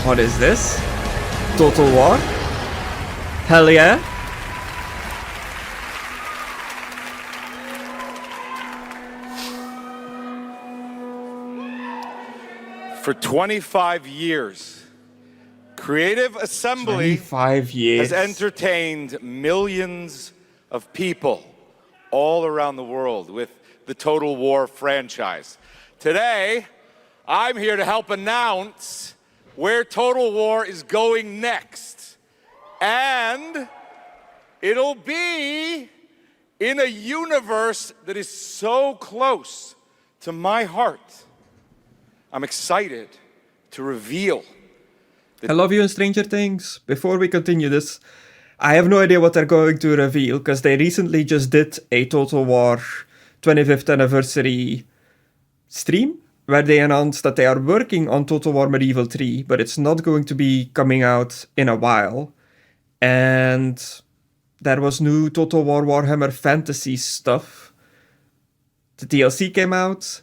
What is this? Total War? Hell yeah. For 25 years, Creative Assembly 25 years. has entertained millions of people all around the world with the Total War franchise. Today, I'm here to help announce where Total War is going next. And it'll be in a universe that is so close to my heart. I'm excited to reveal. I love you in Stranger Things. Before we continue this, I have no idea what they're going to reveal, because they recently just did a Total War 25th anniversary stream, where they announced that they are working on Total War Medieval 3, but it's not going to be coming out in a while. And there was new Total War Warhammer Fantasy stuff. The DLC came out.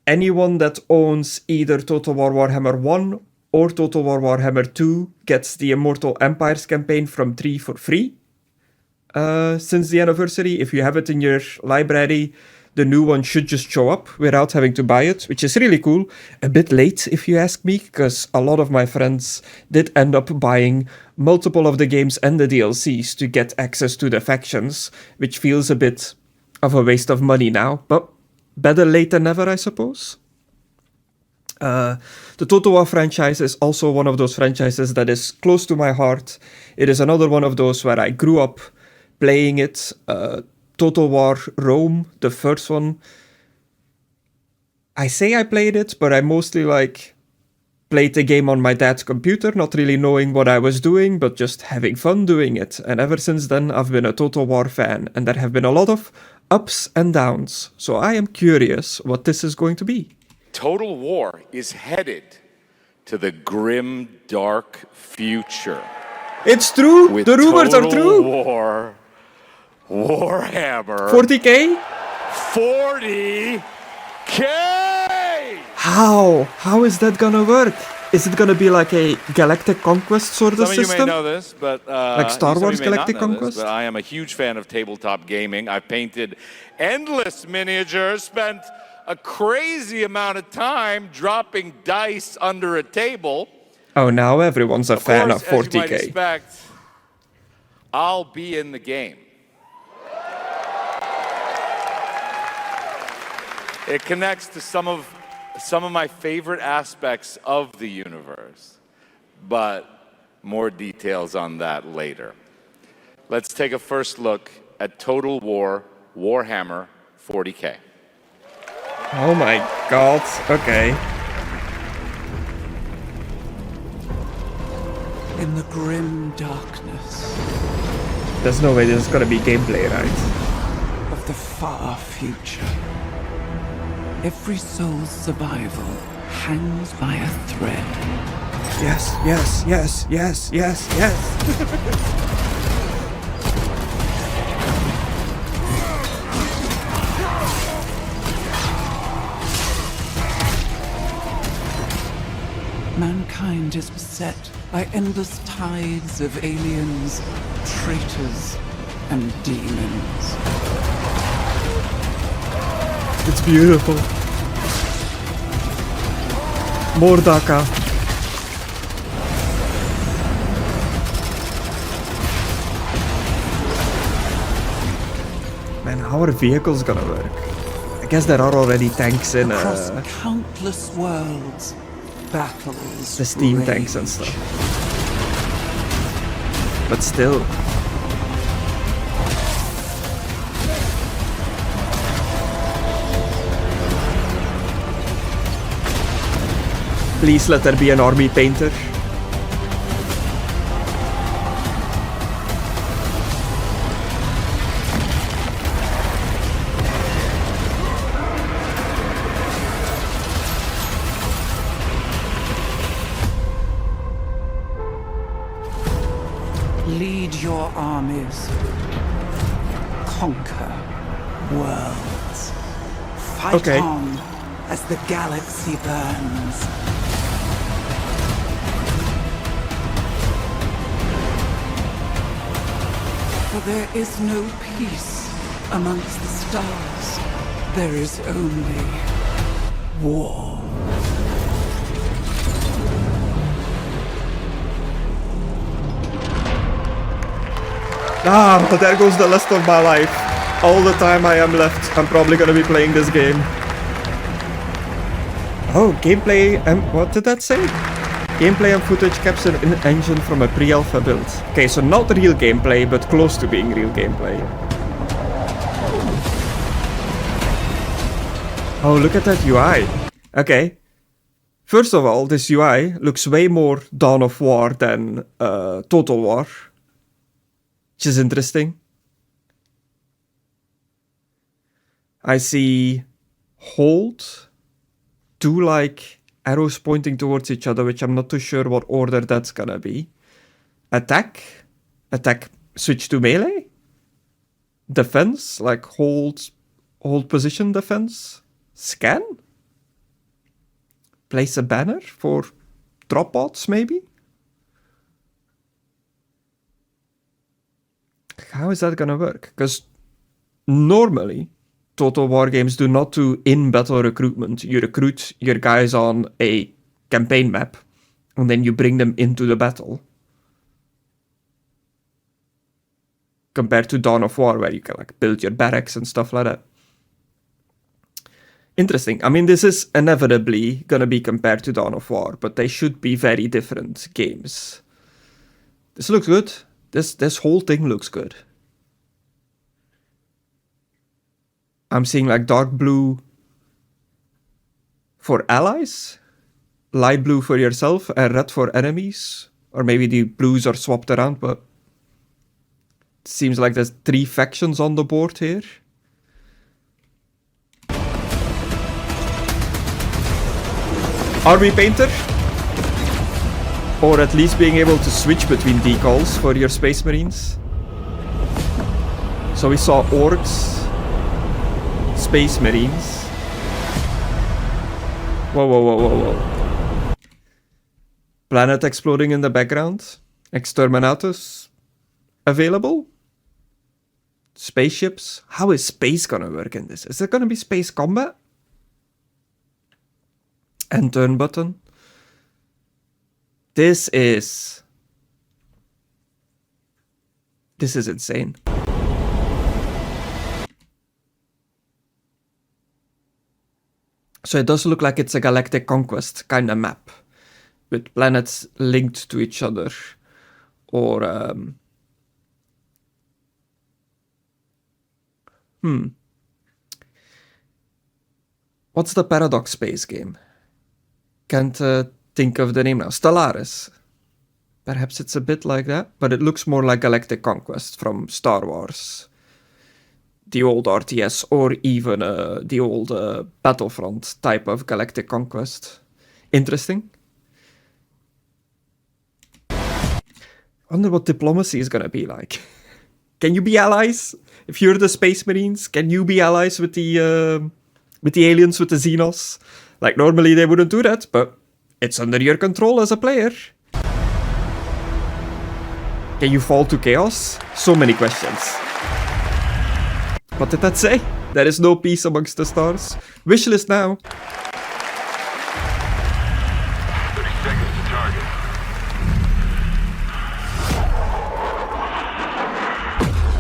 Anyone that owns either Total War Warhammer 1 or Total War Warhammer 2 gets the Immortal Empires campaign from 3 for free. Since the anniversary, if you have it in your library, the new one should just show up without having to buy it, which is really cool. A bit late, if you ask me, because a lot of my friends did end up buying multiple of the games and the DLCs to get access to the factions, which feels a bit of a waste of money now, but better late than never, I suppose. The Total War franchise is also one of those franchises that is close to my heart. It is another one of those where I grew up playing it. Total War Rome, the first one. I say I played it, but I mostly played the game on my dad's computer, not really knowing what I was doing, but just having fun doing it. And ever since then, I've been a Total War fan, and there have been a lot of ups and downs. So I am curious what this is going to be. Total War is headed to the grim, dark future. It's true! With The rumors are Total true! War Warhammer 40k? 40K! How? How is that gonna work? Is it gonna be like a Galactic Conquest sort of system? Some of you may know this, but like Star some of Wars you may Galactic not know Conquest? This, but I am a huge fan of tabletop gaming. I've painted endless miniatures, spent a crazy amount of time dropping dice under a table. Oh, now everyone's a fan of 40k. As you might expect, I'll be in the game. It connects to some of my favorite aspects of the universe, but more details on that later. Let's take a first look at Total War Warhammer 40k. Oh my god, okay. In the grim darkness There's no way this is gonna be gameplay, right? of the far future, every soul's survival hangs by a thread. Yes, yes, yes, yes, yes, yes. Mankind is beset by endless tides of aliens, traitors, and demons. It's beautiful. Mordaka. Man, how are vehicles gonna work? I guess there are already tanks in Across countless worlds, battles the steam rage. tanks and stuff. But still. Please let there be an army painter. Lead your armies. Conquer worlds. Fight Okay. on as the galaxy burns. For there is no peace amongst the stars. There is only war. Ah, there goes the rest of my life. All the time I am left, I'm probably gonna be playing this game. Oh, gameplay, what did that say? Gameplay and footage captured in engine from a pre-alpha build. Okay, so not real gameplay, but close to being real gameplay. Oh, look at that UI. Okay. First of all, this UI looks way more Dawn of War than Total War. Which is interesting. I see hold, two like arrows pointing towards each other, which I'm not too sure what order that's gonna be. Attack, switch to melee. Defense, like hold position defense. Scan. Place a banner for drop pods, maybe. How is that gonna work? Because normally, Total War games do not do in-battle recruitment. You recruit your guys on a campaign map, and then you bring them into the battle. Compared to Dawn of War, where you can like build your barracks and stuff like that. Interesting. I mean, this is inevitably gonna be compared to Dawn of War, but they should be very different games. This looks good. This whole thing looks good. I'm seeing like dark blue for allies, light blue for yourself, and red for enemies. Or maybe the blues are swapped around, but it seems like there's 3 factions on the board here. Army Painter? Or at least being able to switch between decals for your Space Marines. So we saw Orcs, Space Marines. Whoa. Planet exploding in the background. Exterminatus available. Spaceships. How is space gonna work in this? Is there gonna be space combat? And turn button. This is insane. So it does look like it's a galactic conquest kind of map, with planets linked to each other, or what's the Paradox Space game? Can't think of the name now. Stellaris. Perhaps it's a bit like that, but it looks more like Galactic Conquest from Star Wars. The old RTS, or even the old Battlefront type of Galactic Conquest. Interesting. I wonder what diplomacy is gonna be like. Can you be allies? If you're the Space Marines, can you be allies with the aliens, with the Xenos? Like, normally they wouldn't do that, but it's under your control as a player. Can you fall to chaos? So many questions. What did that say? There is no peace amongst the stars. Wishlist now. 30 seconds to target.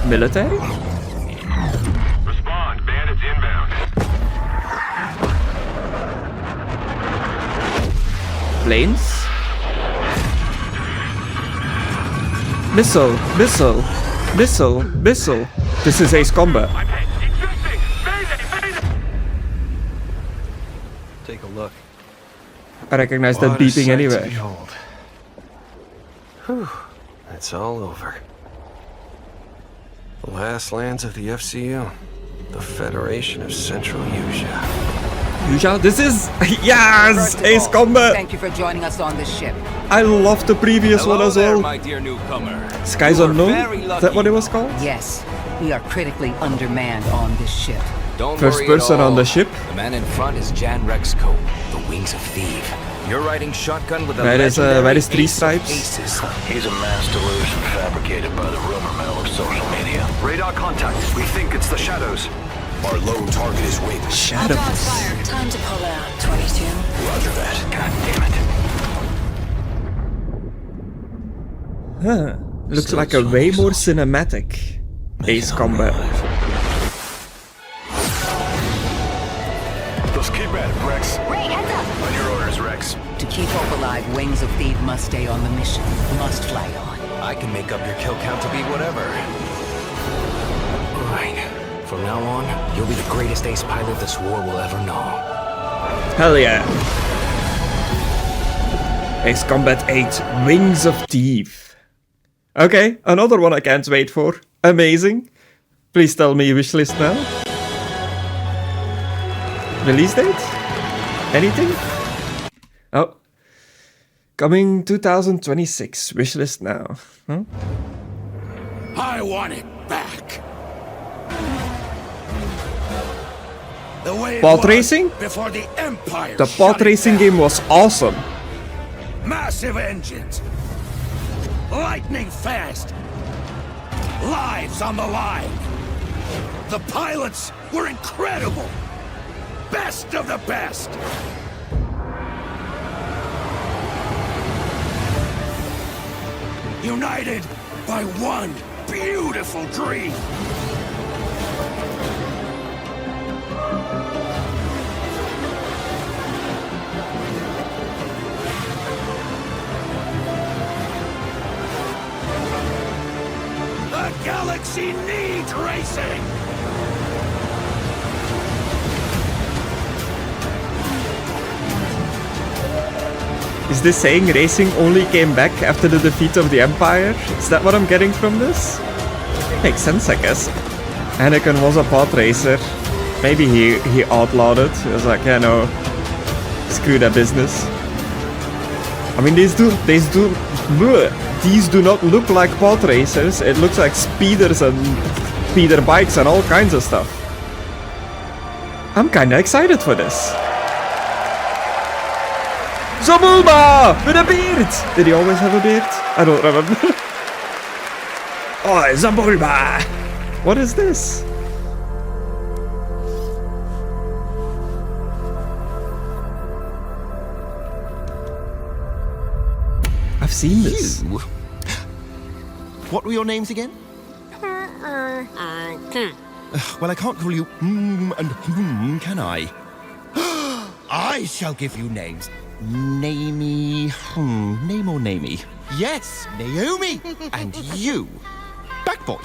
Military? Respond. Bandits inbound. Planes? Missile. This is Ace Combat. Take a look. I recognize that What a beeping sight to anywhere. behold. Whew, it's all over. The last lands of the FCU, the Federation of Central Asia. Yusha, this is... Yes! First of Ace all, Combat! Thank you for joining us on this ship. I love the previous one as there, well. my dear newcomer. Skies You were Unknown? very Is that what it was called? Yes, we are critically undermanned on this ship. Don't First worry person at all. on the ship. The man in front is Jan Rexco, the Wings of Thief. You're riding shotgun with the Where is Three Ace of Stripes? Aces. He's a mass delusion fabricated by the rumor mill of social media. Radar contact. We think it's the shadows. Our lone target is Wings. Shadows. Fire. Time to pull out. 22. Roger that. God damn it. Huh. Looks like a way more cinematic Ace Combat. Let's keep at it, Rex. Ray, heads up! On your orders, Rex. To keep Hope alive, Wings of Thief must stay on the mission. Must fly on. I can make up your kill count to be whatever. Right. From now on, you'll be the greatest ace pilot this war will ever know. Hell yeah. Ace Combat 8 Wings of Thief. Okay, another one I can't wait for. Amazing. Please tell me wishlist now. Release date? Anything? Oh. Coming 2026. Wishlist now. Huh? I want it back. The way it Pod was racing? before the Empire. The shut pod it racing down. game was awesome. Massive engines. Lightning fast. Lives on the line. The pilots were incredible. Best of the best. United by one beautiful dream. The galaxy needs racing! Is this saying racing only came back after the defeat of the Empire? Is that what I'm getting from this? Makes sense, I guess. Anakin was a pod racer. Maybe he outlawed it. He was like, yeah, no, screw that business. I mean, these do not look like pod racers. It looks like speeders and speeder bikes and all kinds of stuff. I'm kinda excited for this. Zabulba! With a beard! Did he always have a beard? I don't remember. Oh, Zabulba! What is this? I've seen this. You? What were your names again? Well, I can't call you and can I? I shall give you names. Namey, name or namey? Yes, Naomi. And you, Backboy.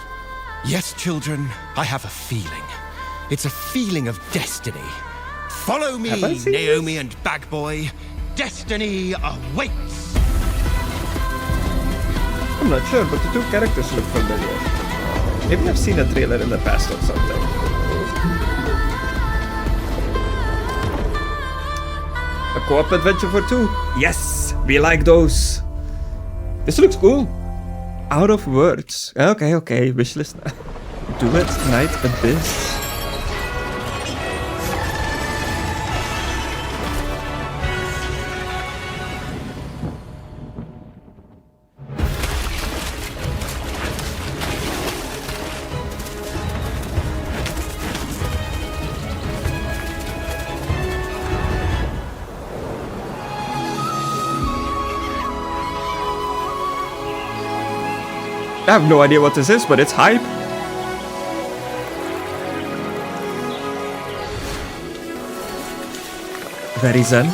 Yes, children, I have a feeling. It's a feeling of destiny. Follow me, Have I seen Naomi and Backboy. Destiny awaits. I'm not sure, but the two characters look familiar. Maybe I've seen a trailer in the past or something. A co-op adventure for two. Yes, we like those. This looks cool. Out of words. Okay, wishlist now. Do it, Night Abyss. I have no idea what this is, but it's hype. Very zen.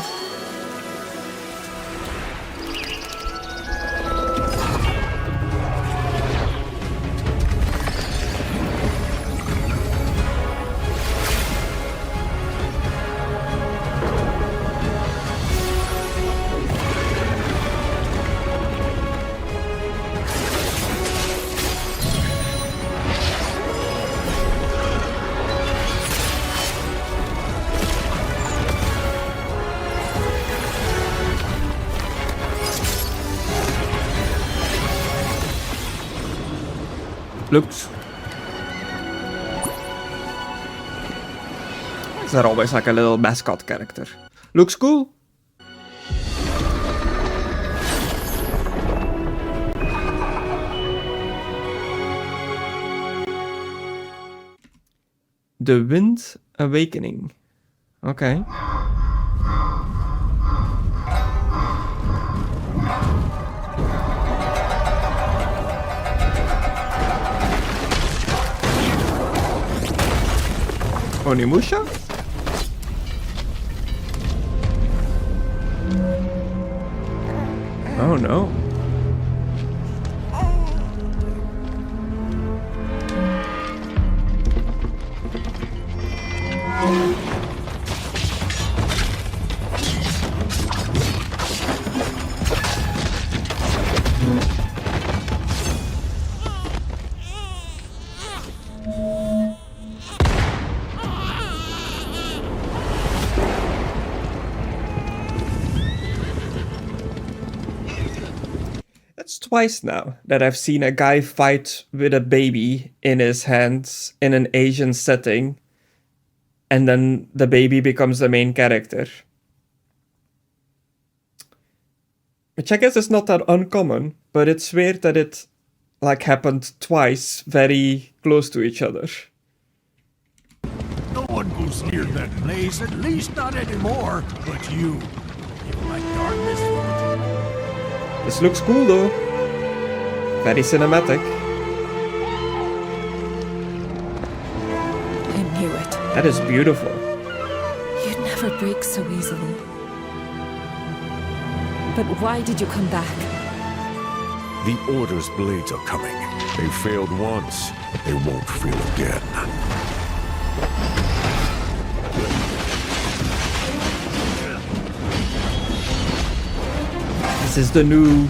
Looks. They're always like a little mascot character. Looks cool. The Wind Awakening. Okay. Onimusha? Oh no. That's twice now that I've seen a guy fight with a baby in his hands in an Asian setting, and then the baby becomes the main character. Which I guess is not that uncommon, but it's weird that it like happened twice very close to each other. No one goes near that place, at least not anymore. But you, give my darkness. This looks cool though. Very cinematic. I knew it. That is beautiful. You'd never break so easily. But why did you come back? The Order's blades are coming. They failed once, but they won't fail again. This is the new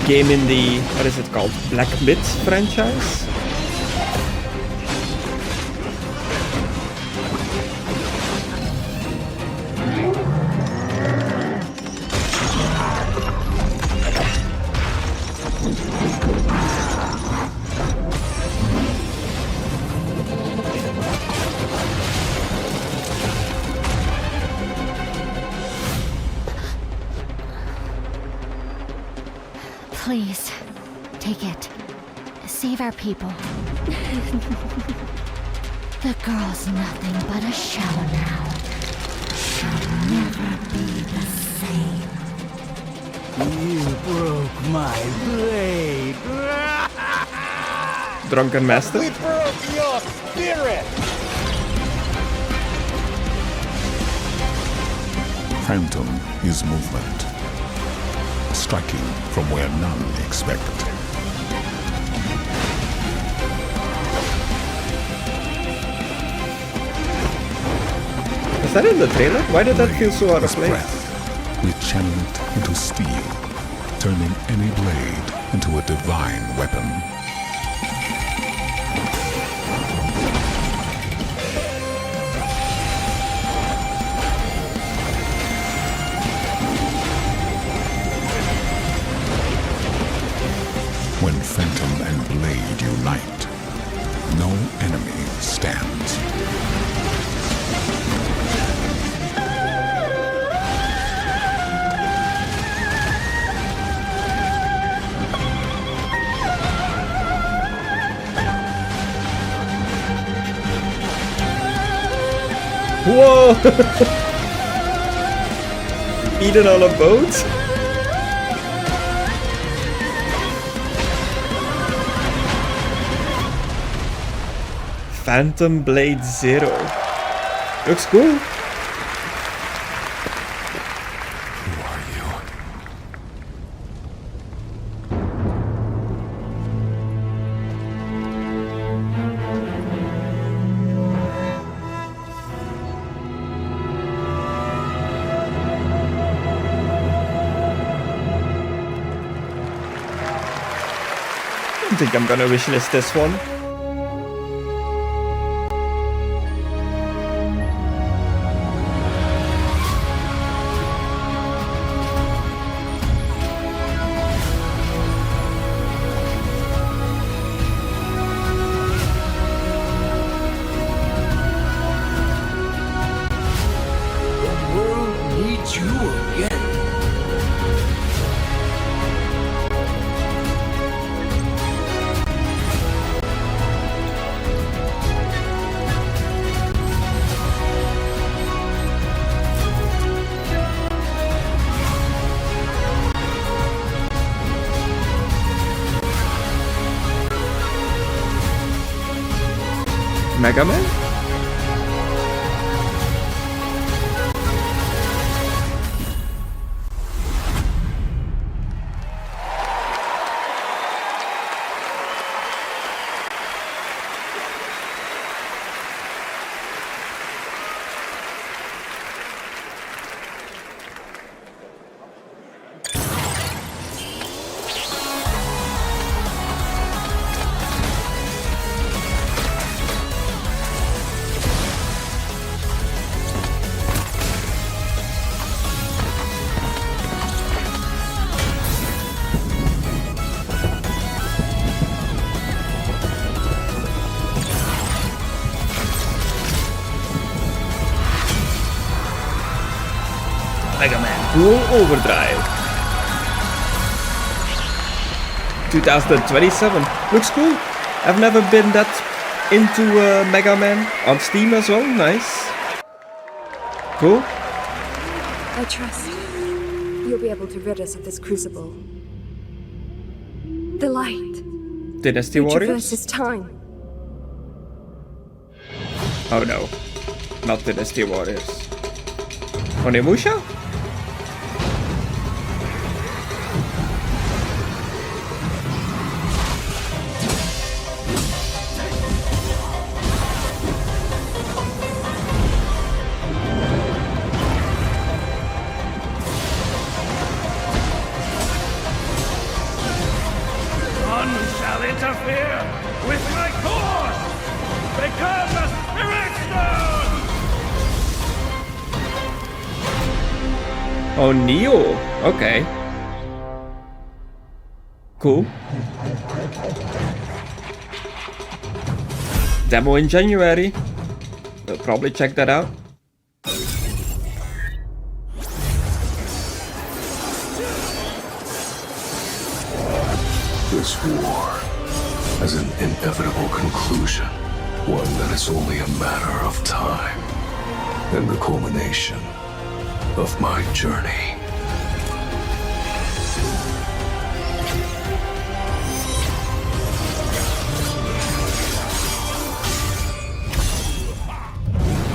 game in the, what is it called? Black Myth franchise? Please, take it. Save our people. The girl's nothing but a shell now. She'll never be the same. You broke my blade. Drunken Master? We broke your spirit. Phantom is movement, striking from where none expect. Was that in the trailer? Why did that feel so out of place? We channel it into steel, turning any blade into a divine weapon. When Phantom and Blade unite, no enemy stands. Whoa! Eaten on a boat? Phantom Blade Zero. Looks cool. Who are you? I think I'm gonna wishlist this one. It's you again. Mega Man? Mega Man Dual Overdrive 2027. Looks cool. I've never been that into Mega Man on Steam as well. Nice. Cool. I trust you'll be able to rid us of this crucible. The light. Dynasty It Warriors? traverses time. Oh no. Not Dynasty Warriors. Onimusha? None shall interfere with my course! Become a spirit stone! Oh, Neo. Okay. Cool. Demo in January. We'll probably check that out. This war has an inevitable conclusion, one that is only a matter of time, and the culmination of my journey.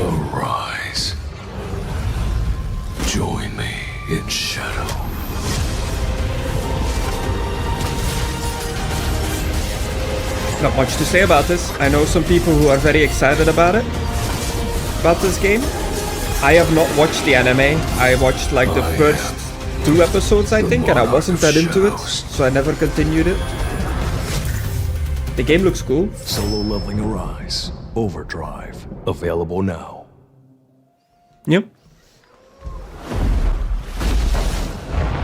Arise. Join me in shadow. Not much to say about this. I know some people who are very excited about it. About this game. I have not watched the anime. I watched like the first 2 episodes, I think, and I wasn't that into it, so I never continued it. The game looks cool. Solo leveling Arise. Overdrive. Available now. Yep.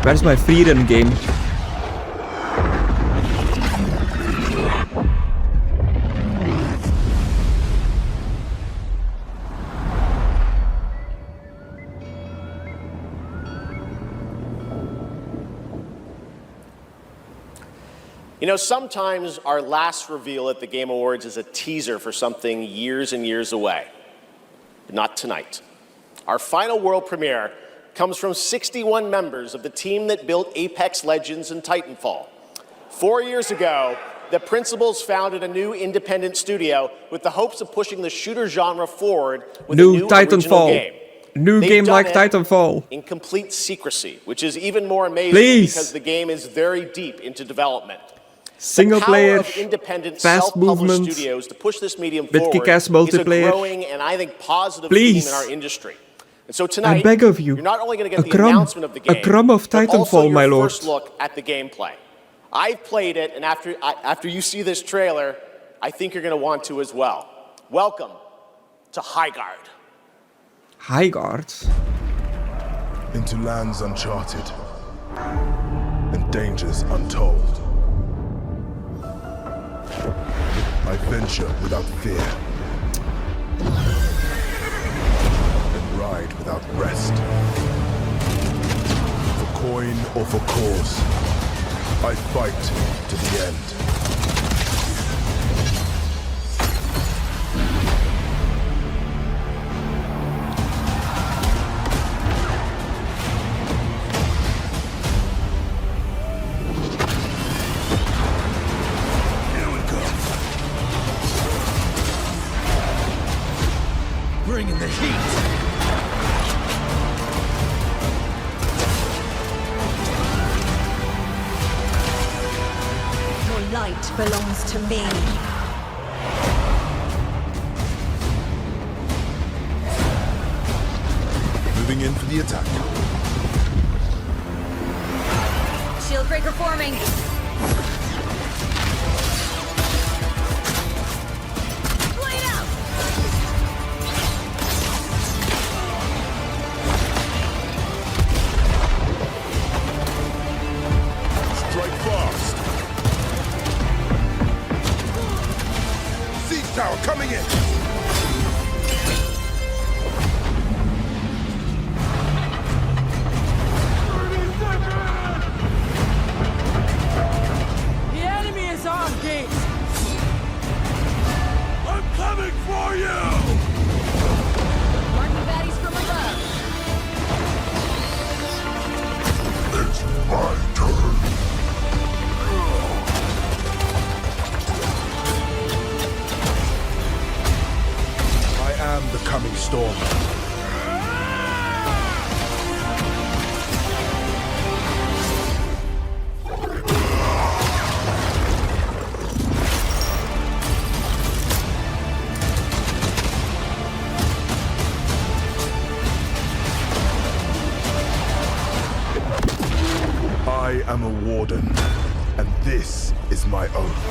Where's my freedom game? You know, sometimes our last reveal at the Game Awards is a teaser for something years and years away. But not tonight. Our final world premiere comes from 61 members of the team that built Apex Legends and Titanfall. 4 years ago, the principals founded a new independent studio with the hopes of pushing the shooter genre forward with a new original game. New They've game done like it Titanfall. in complete secrecy, which is even more amazing Please. because the game is very deep into development. Single The power player, of independent, fast self-published movement, studios to push this medium with forward kick-ass is a multiplayer. growing and I think positive Please. theme in our industry. And so tonight, I beg of you, you're not only going to get a the crumb- announcement of the game, a crumb of but also Titanfall, your my lord. first look at the gameplay. I've played it, and after you see this trailer, I think you're going to want to as well. Welcome to Highguard. Highguard? Into lands uncharted and dangers untold. I venture without fear and ride without rest. coin or for cause. I fight to the end. Bring in the heat! Your light belongs to me. Moving in for the attack. Shield breaker forming. Blade out! Strike fast. Siege tower coming in. The enemy is on gate! I'm coming for you! Marking baddies from above. It's my turn. I am the coming storm. I am a warden, and this is my oath.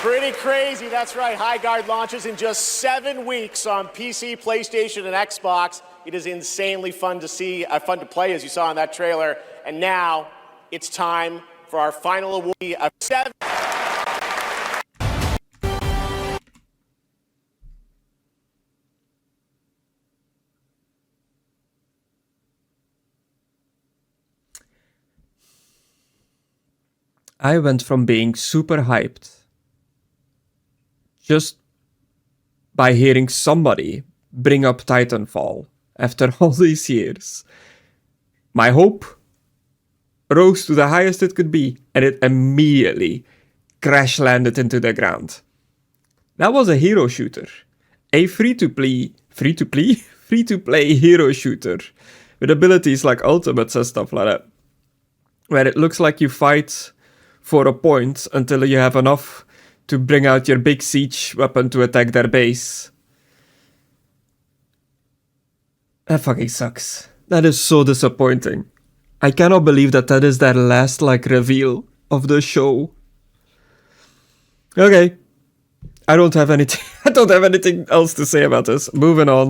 Pretty crazy, that's right. High Guard launches in just 7 weeks on PC, PlayStation, and Xbox. It is insanely fun to see, fun to play, as you saw in that trailer. And now it's time for our final award of 7. I went from being super hyped just by hearing somebody bring up Titanfall after all these years. My hope rose to the highest it could be, and it immediately crash landed into the ground. That was a hero shooter. A free-to-play hero shooter with abilities like ultimates and stuff like that, where it looks like you fight for a point until you have enough to bring out your big siege weapon to attack their base. That fucking sucks. That is so disappointing. I cannot believe that that is their last reveal of the show. Okay. I don't have anything else to say about this. Moving on.